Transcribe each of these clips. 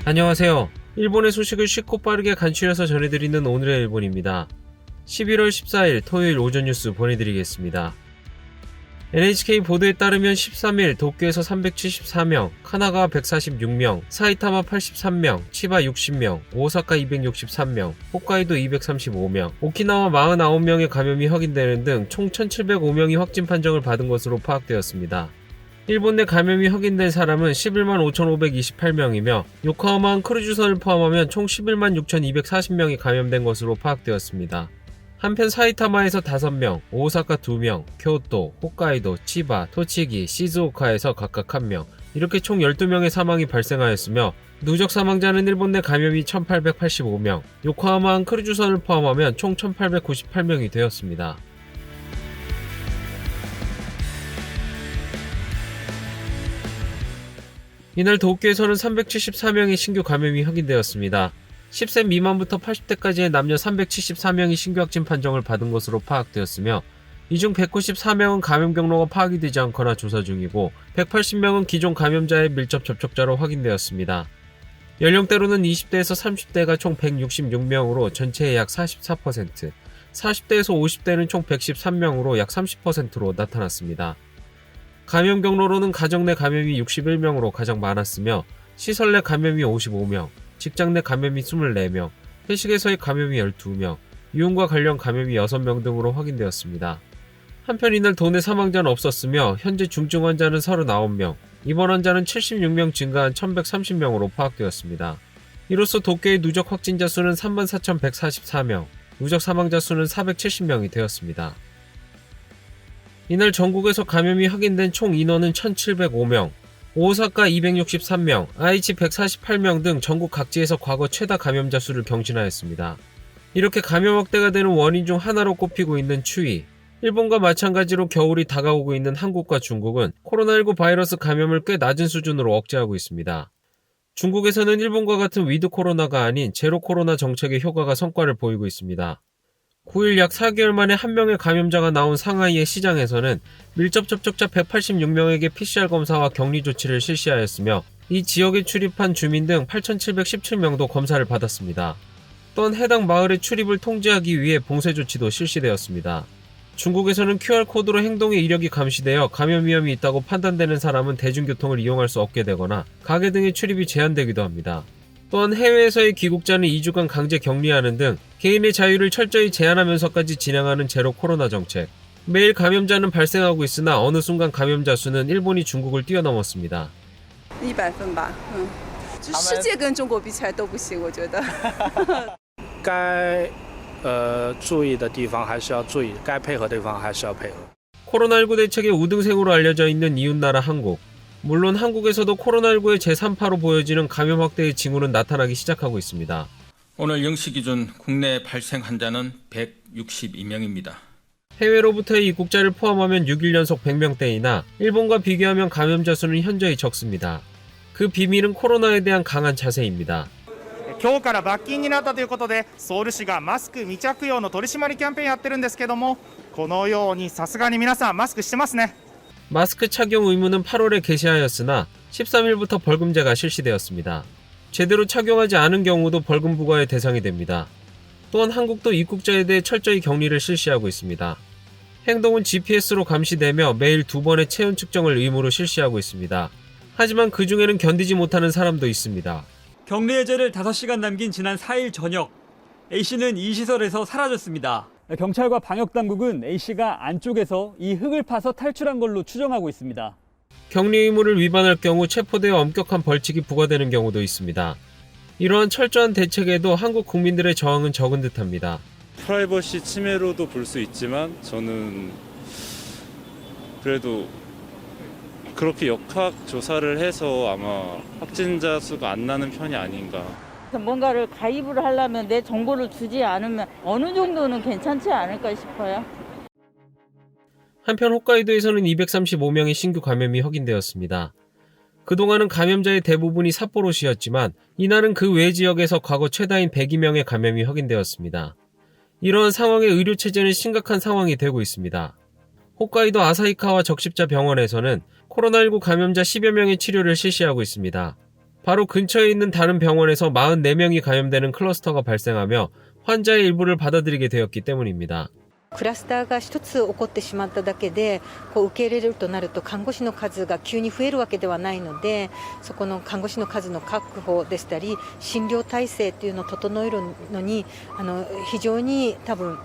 안녕하세요. 일본의 소식을 쉽고 빠르게 간추려서 전해드리는 오늘의 일본입니다. 11월 14일 토요일 오전 뉴스 보내드리겠습니다. NHK 보도에 따르면 13일 도쿄에서 374명, 카나가 146명, 사이타마 83명, 치바 60명, 오사카 263명, 홋카이도 235명, 오키나와 49명의 감염이 확인되는 등 총 1705명이 확진 판정을 받은 것으로 파악되었습니다. 일본 내 감염이 확인된 사람은 11만 5,528명이며 요코하마항 크루즈선을 포함하면 총 11만 6,240명이 감염된 것으로 파악되었습니다. 한편 사이타마에서 5명, 오사카 2명, 교토, 홋카이도, 치바, 토치기, 시즈오카에서 각각 1명, 이렇게 총 12명의 사망이 발생하였으며 누적 사망자는 일본 내 감염이 1,885명, 요코하마항 크루즈선을 포함하면 총 1,898명이 되었습니다. 이날 도쿄에서는 374명의 신규 감염이 확인되었습니다. 10세 미만부터 80대까지의 남녀 374명이 신규 확진 판정을 받은 것으로 파악되었으며 이 중 194명은 감염 경로가 파악이 되지 않거나 조사 중이고 180명은 기존 감염자의 밀접 접촉자로 확인되었습니다. 연령대로는 20대에서 30대가 총 166명으로 전체의 약 44%, 40대에서 50대는 총 113명으로 약 30%로 나타났습니다. 감염 경로로는 가정 내 감염이 61명으로 가장 많았으며 시설 내 감염이 55명, 직장 내 감염이 24명, 회식에서의 감염이 12명, 유흥과 관련 감염이 6명 등으로 확인되었습니다. 한편 이날 도내 사망자는 없었으며 현재 중증 환자는 39명, 입원 환자는 76명 증가한 1130명으로 파악되었습니다. 이로써 도쿄의 누적 확진자 수는 34,144명, 누적 사망자 수는 470명이 되었습니다. 이날 전국에서 감염이 확인된 총 인원은 1,705명, 오사카 263명, 아이치 148명 등 전국 각지에서 과거 최다 감염자 수를 경신하였습니다. 이렇게 감염 확대가 되는 원인 중 하나로 꼽히고 있는 추위. 일본과 마찬가지로 겨울이 다가오고 있는 한국과 중국은 코로나19 바이러스 감염을 꽤 낮은 수준으로 억제하고 있습니다. 중국에서는 일본과 같은 위드 코로나가 아닌 제로 코로나 정책의 효과가 성과를 보이고 있습니다. 9일 약 4개월 만에 한 명의 감염자가 나온 상하이의 시장에서는 밀접 접촉자 186명에게 PCR 검사와 격리 조치를 실시하였으며 이 지역에 출입한 주민 등 8,717명도 검사를 받았습니다. 또한 해당 마을의 출입을 통제하기 위해 봉쇄 조치도 실시되었습니다. 중국에서는 QR코드로 행동의 이력이 감시되어 감염 위험이 있다고 판단되는 사람은 대중교통을 이용할 수 없게 되거나 가게 등의 출입이 제한되기도 합니다. 또한 해외에서의 귀국자는 2주간 강제 격리하는 등 개인의 자유를 철저히 제한하면서까지 진행하는 제로 코로나 정책. 매일 감염자는 발생하고 있으나 어느 순간 감염자 수는 일본이 중국을 뛰어넘었습니다. 100%吧，世界跟中国比起来都不行，我觉得。该注意的地方还是要注意，该配合的地方还是要配合。 코로나19 대책의 우등생으로 알려져 있는 이웃나라 한국. 물론 한국에서도 코로나19의 제3파로 보여지는 감염 확대의 징후는 나타나기 시작하고 있습니다. 오늘 0시 기준 국내 발생 환자는 162명입니다. 해외로부터의 입국자를 포함하면 6일 연속 100명대이나 일본과 비교하면 감염자 수는 현저히 적습니다. 그 비밀은 코로나에 대한 강한 자세입니다. 今日から罰金になったということでソウル市がマスク未着用の取り締まりキャンペーンやってるんですけどもこのようにさすがに皆さんマスクしてますね 마스크 착용 의무는 8월에 개시하였으나 13일부터 벌금제가 실시되었습니다. 제대로 착용하지 않은 경우도 벌금 부과의 대상이 됩니다. 또한 한국도 입국자에 대해 철저히 격리를 실시하고 있습니다. 행동은 GPS로 감시되며 매일 2번의 체온 측정을 의무로 실시하고 있습니다. 하지만 그 중에는 견디지 못하는 사람도 있습니다. 격리 해제를 5시간 남긴 지난 4일 저녁, A씨는 이 시설에서 사라졌습니다. 경찰과 방역당국은 A씨가 안쪽에서 이 흙을 파서 탈출한 걸로 추정하고 있습니다. 격리 의무를 위반할 경우 체포되어 엄격한 벌칙이 부과되는 경우도 있습니다. 이러한 철저한 대책에도 한국 국민들의 저항은 적은 듯합니다. 프라이버시 침해로도 볼 수 있지만 저는 그래도 그렇게 역학 조사를 해서 아마 확진자 수가 안 나는 편이 아닌가. 뭔가를 가입을 하려면 내 정보를 주지 않으면 어느 정도는 괜찮지 않을까 싶어요. 한편 홋카이도에서는 235명의 신규 감염이 확인되었습니다. 그동안은 감염자의 대부분이 삿포로시였지만 이날은 그 외 지역에서 과거 최다인 102명의 감염이 확인되었습니다. 이러한 상황에 의료체제는 심각한 상황이 되고 있습니다. 홋카이도 아사히카와 적십자 병원에서는 코로나19 감염자 10여 명의 치료를 실시하고 있습니다. 바로 근처에 있는 다른 병원에서 44명이 감염되는 클러스터가 발생하며 환자의 일부를 받아들이게 되었기 때문입니다. クラスターが一つ起こってしまっただけで受け入れるとなると看護師の数が急に増えるわけではないので、そこの看護師の数の確保でしたり診療体制というのを整えるのに非常に多分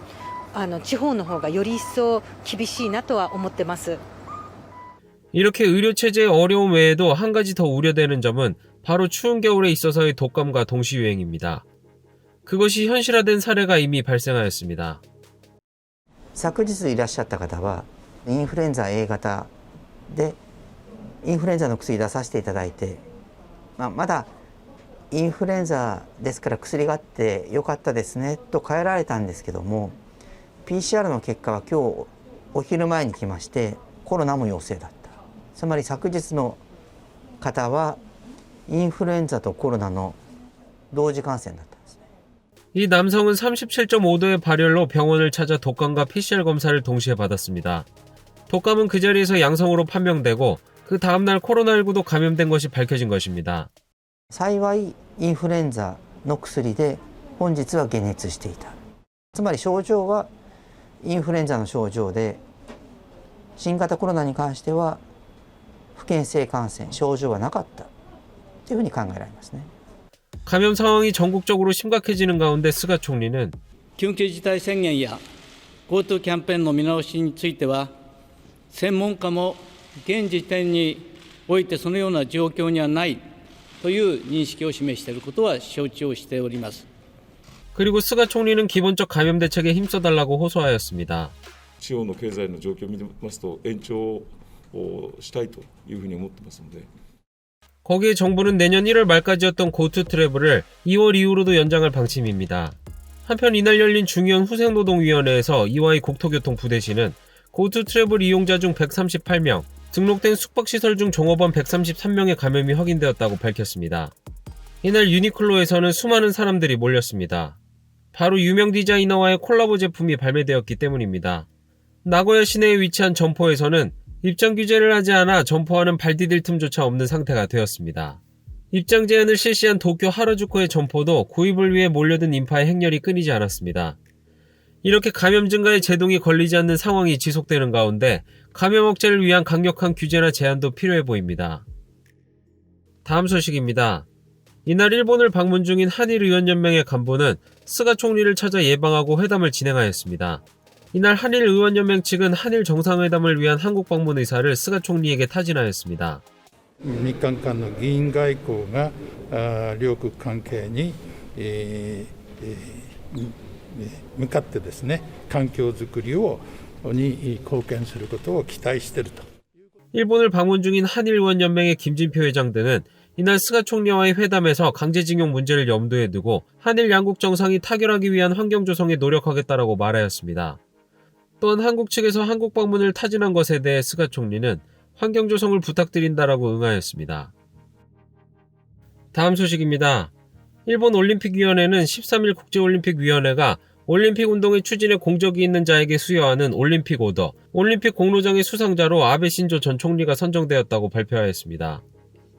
地方の方がより一層厳しいなとは思ってます。 이렇게 의료체제의 어려움 외에도 한 가지 더 우려되는 점은 바로 추운 겨울에 있어서의 독감과 동시유행입니다. 그것이 현실화된 사례가 이미 발생하였습니다. 昨日いらっしゃった方はインフルエンザ A 型でインフルエンザの薬出させていただいて、まだインフルエンザですから薬があってよかったですねと帰られたんですけども、 PCR の結果は今日お昼前に来ましてコロナも陽性だった。つまり昨日の方はインフルエンザとコロナの同時感染だったんですね。 이 남성은 37.5도의 발열로 병원을 찾아 독감과 PCR 검사를 동시에 받았습니다. 독감은 그 자리에서 양성으로 판명되고 그 다음날 코로나19도 감염된 것이 밝혀진 것입니다. 幸いインフルエンザの薬で本日は解熱していた。つまり症状はインフルエンザの症状で新型コロナに関しては不検性感染症状はなかったというふうに考えられますね。 감염 상황이 전국적으로 심각해지는 가운데 스가 총리는 緊急事態宣言や GoTo キャンペーンの見直しについては専門家も現時点においてそのような状況にはないという認識を示していることは承知をしております。 그리고 스가 총리는 기본적 감염 대책에 힘써달라고 호소하였습니다. 地方の経済の状況を見ますと延長をしたいというふうに思ってますので 거기에 정부는 내년 1월 말까지였던 고투 트래블을 2월 이후로도 연장할 방침입니다. 한편 이날 열린 중의원 후생노동위원회에서 이와이 국토교통 부대시는 고투 트래블 이용자 중 138명, 등록된 숙박시설 중 종업원 133명의 감염이 확인되었다고 밝혔습니다. 이날 유니클로에서는 수많은 사람들이 몰렸습니다. 바로 유명 디자이너와의 콜라보 제품이 발매되었기 때문입니다. 나고야 시내에 위치한 점포에서는 입장 규제를 하지 않아 점포와는 발 디딜 틈조차 없는 상태가 되었습니다. 입장 제한을 실시한 도쿄 하라주쿠의 점포도 구입을 위해 몰려든 인파의 행렬이 끊이지 않았습니다. 이렇게 감염 증가에 제동이 걸리지 않는 상황이 지속되는 가운데 감염 억제를 위한 강력한 규제나 제한도 필요해 보입니다. 다음 소식입니다. 이날 일본을 방문 중인 한일의원연맹의 간부는 스가 총리를 찾아 예방하고 회담을 진행하였습니다. 이날 한일의원연맹 측은 한일 정상회담을 위한 한국 방문 의사를 스가 총리에게 타진하였습니다. 日韓間の議員外交が両国関係に向かってですね、環境づくりに貢献することを期待していると。 일본을 방문 중인 한일의원연맹의 김진표 회장 등은 이날 스가 총리와의 회담에서 강제징용 문제를 염두에 두고 한일 양국 정상이 타결하기 위한 환경 조성에 노력하겠다라고 말하였습니다. 또한 한국 측에서 한국 방문을 타진한 것에 대해 스가 총리는 환경 조성을 부탁드린다라고 응하였습니다. 다음 소식입니다. 일본 올림픽위원회는 13일 국제올림픽위원회가 올림픽 운동의 추진에 공적이 있는 자에게 수여하는 올림픽 오더, 올림픽 공로장의 수상자로 아베 신조 전 총리가 선정되었다고 발표하였습니다.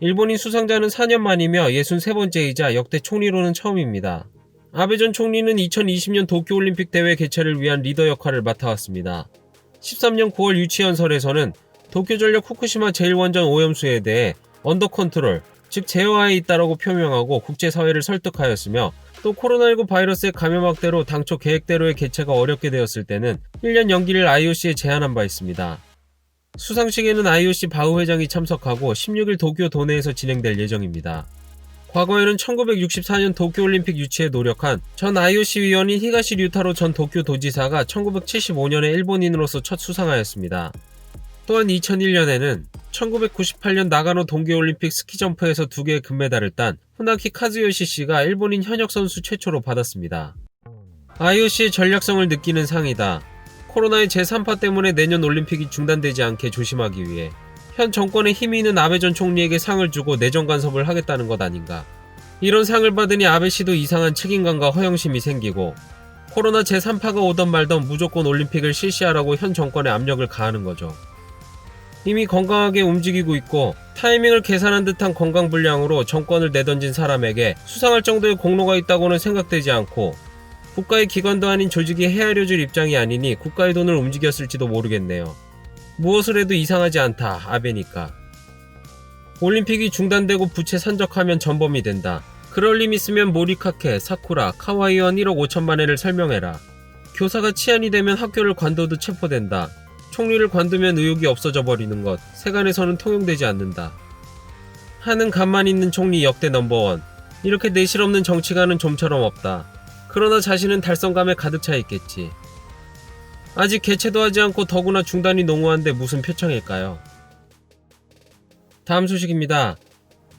일본인 수상자는 4년 만이며 63번째이자 역대 총리로는 처음입니다. 아베 전 총리는 2020년 도쿄올림픽 대회 개최를 위한 리더 역할을 맡아왔습니다. 13년 9월 유치연설에서는 도쿄전력 후쿠시마 제1원전 오염수에 대해 언더 컨트롤, 즉 제어하에 있다라고 표명하고 국제사회를 설득하였으며 또 코로나19 바이러스의 감염 확대로 당초 계획대로의 개최가 어렵게 되었을 때는 1년 연기를 IOC에 제안한 바 있습니다. 수상식에는 IOC 바흐 회장이 참석하고 16일 도쿄 도내에서 진행될 예정입니다. 과거에는 1964년 도쿄올림픽 유치에 노력한 전 IOC 위원인 히가시 류타로 전 도쿄 도지사가 1975년에 일본인으로서 첫 수상하였습니다. 또한 2001년에는 1998년 나가노 동계올림픽 스키점프에서 2개의 금메달을 딴 후나키 카즈요시 씨가 일본인 현역 선수 최초로 받았습니다. IOC의 전략성을 느끼는 상이다. 코로나의 제3파 때문에 내년 올림픽이 중단되지 않게 조심하기 위해 현 정권에 힘이 있는 아베 전 총리에게 상을 주고 내정 간섭을 하겠다는 것 아닌가. 이런 상을 받으니 아베 씨도 이상한 책임감과 허영심이 생기고 코로나 제3파가 오던 말던 무조건 올림픽을 실시하라고 현 정권에 압력을 가하는 거죠. 이미 건강하게 움직이고 있고 타이밍을 계산한 듯한 건강불량으로 정권을 내던진 사람에게 수상할 정도의 공로가 있다고는 생각되지 않고 국가의 기관도 아닌 조직이 헤아려줄 입장이 아니니 국가의 돈을 움직였을지도 모르겠네요. 무엇을 해도 이상하지 않다. 아베니까. 올림픽이 중단되고 부채 산적하면 전범이 된다. 그럴 림 있으면 모리카케, 사쿠라, 카와이원 1억 5천만 엔을 설명해라. 교사가 치안이 되면 학교를 관둬도 체포된다. 총리를 관두면 의혹이 없어져 버리는 것, 세간에서는 통용되지 않는다. 하는 간만 있는 총리 역대 넘버원. 이렇게 내실 없는 정치가는 좀처럼 없다. 그러나 자신은 달성감에 가득 차 있겠지. 아직 개최도 하지 않고 더구나 중단이 농후한데 무슨 표창일까요? 다음 소식입니다.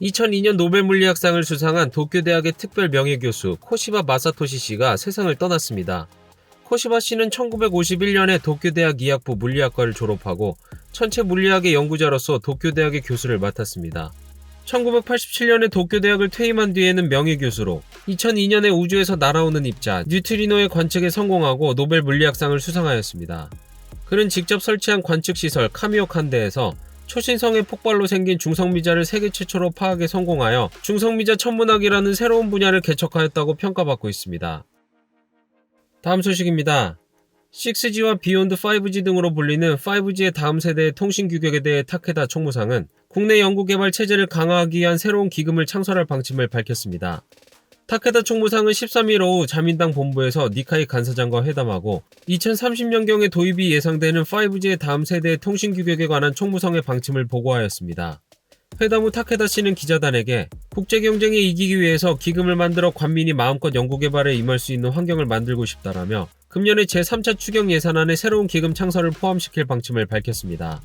2002년 노벨 물리학상을 수상한 도쿄대학의 특별 명예교수 코시바 마사토시 씨가 세상을 떠났습니다. 코시바 씨는 1951년에 도쿄대학 이학부 물리학과를 졸업하고 천체 물리학의 연구자로서 도쿄대학의 교수를 맡았습니다. 1987년에 도쿄대학을 퇴임한 뒤에는 명예교수로 2002년에 우주에서 날아오는 입자 뉴트리노의 관측에 성공하고 노벨 물리학상을 수상하였습니다. 그는 직접 설치한 관측시설 카미오칸데에서 초신성의 폭발로 생긴 중성미자를 세계 최초로 파악에 성공하여 중성미자 천문학이라는 새로운 분야를 개척하였다고 평가받고 있습니다. 다음 소식입니다. 6G와 비욘드 5G 등으로 불리는 5G의 다음 세대의 통신 규격에 대해 타케다 총무상은 국내 연구개발 체제를 강화하기 위한 새로운 기금을 창설할 방침을 밝혔습니다. 타케다 총무상은 13일 오후 자민당 본부에서 니카이 간사장과 회담하고 2030년경에 도입이 예상되는 5G의 다음 세대의 통신 규격에 관한 총무성의 방침을 보고하였습니다. 회담 후 타케다 씨는 기자단에게 국제 경쟁에 이기기 위해서 기금을 만들어 관민이 마음껏 연구개발에 임할 수 있는 환경을 만들고 싶다라며 금년에 제3차 추경 예산안에 새로운 기금 창설을 포함시킬 방침을 밝혔습니다.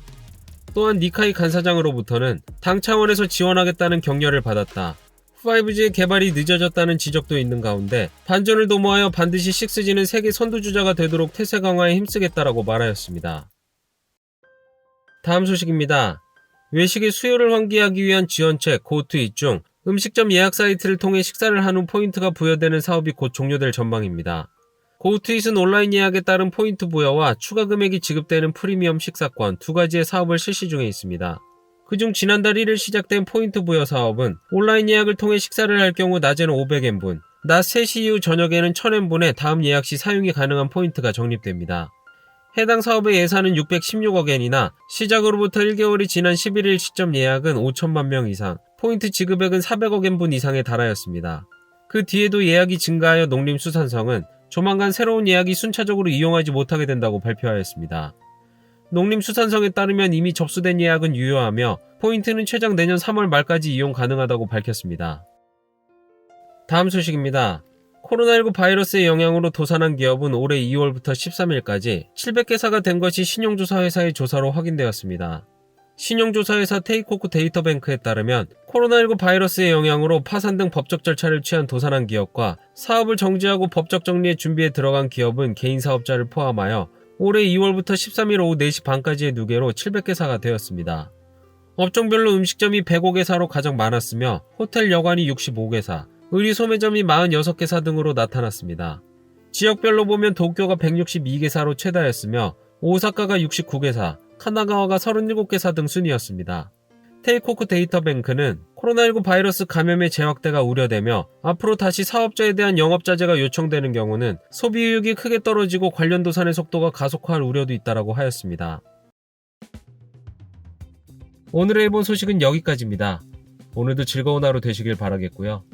또한 니카이 간사장으로부터는 당 차원에서 지원하겠다는 격려를 받았다. 5G의 개발이 늦어졌다는 지적도 있는 가운데 반전을 도모하여 반드시 6G는 세계 선두주자가 되도록 태세 강화에 힘쓰겠다라고 말하였습니다. 다음 소식입니다. 외식의 수요를 환기하기 위한 지원책 고투잇 중 음식점 예약 사이트를 통해 식사를 한 후 포인트가 부여되는 사업이 곧 종료될 전망입니다. 고투잇은 온라인 예약에 따른 포인트 부여와 추가 금액이 지급되는 프리미엄 식사권 두 가지의 사업을 실시 중에 있습니다. 그중 지난달 1일 시작된 포인트 부여 사업은 온라인 예약을 통해 식사를 할 경우 낮에는 500엔분, 낮 3시 이후 저녁에는 1000엔분의 다음 예약 시 사용이 가능한 포인트가 적립됩니다. 해당 사업의 예산은 616억 엔이나 시작으로부터 1개월이 지난 11일 시점 예약은 5천만 명 이상, 포인트 지급액은 400억 엔분 이상에 달하였습니다. 그 뒤에도 예약이 증가하여 농림수산성은 조만간 새로운 예약이 순차적으로 이용하지 못하게 된다고 발표하였습니다. 농림수산성에 따르면 이미 접수된 예약은 유효하며 포인트는 최장 내년 3월 말까지 이용 가능하다고 밝혔습니다. 다음 소식입니다. 코로나19 바이러스의 영향으로 도산한 기업은 올해 2월부터 13일까지 700개사가 된 것이 신용조사 회사의 조사로 확인되었습니다. 신용조사 회사 테이코크 데이터뱅크에 따르면 코로나19 바이러스의 영향으로 파산 등 법적 절차를 취한 도산한 기업과 사업을 정지하고 법적 정리의 준비에 들어간 기업은 개인 사업자를 포함하여 올해 2월부터 13일 오후 4시 반까지의 누계로 700개사가 되었습니다. 업종별로 음식점이 105개사로 가장 많았으며 호텔 여관이 65개사, 의류 소매점이 46개사 등으로 나타났습니다. 지역별로 보면 도쿄가 162개사로 최다였으며 오사카가 69개사, 카나가와가 37개사 등 순이었습니다. 테이코크 데이터뱅크는 코로나19 바이러스 감염의 재확대가 우려되며 앞으로 다시 사업자에 대한 영업자제가 요청되는 경우는 소비의욕이 크게 떨어지고 관련 도산의 속도가 가속화할 우려도 있다고 하였습니다. 오늘의 일본 소식은 여기까지입니다. 오늘도 즐거운 하루 되시길 바라겠고요.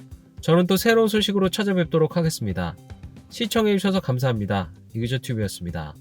저는 또 새로운 소식으로 찾아뵙도록 하겠습니다. 시청해주셔서 감사합니다. 이그저튜브였습니다.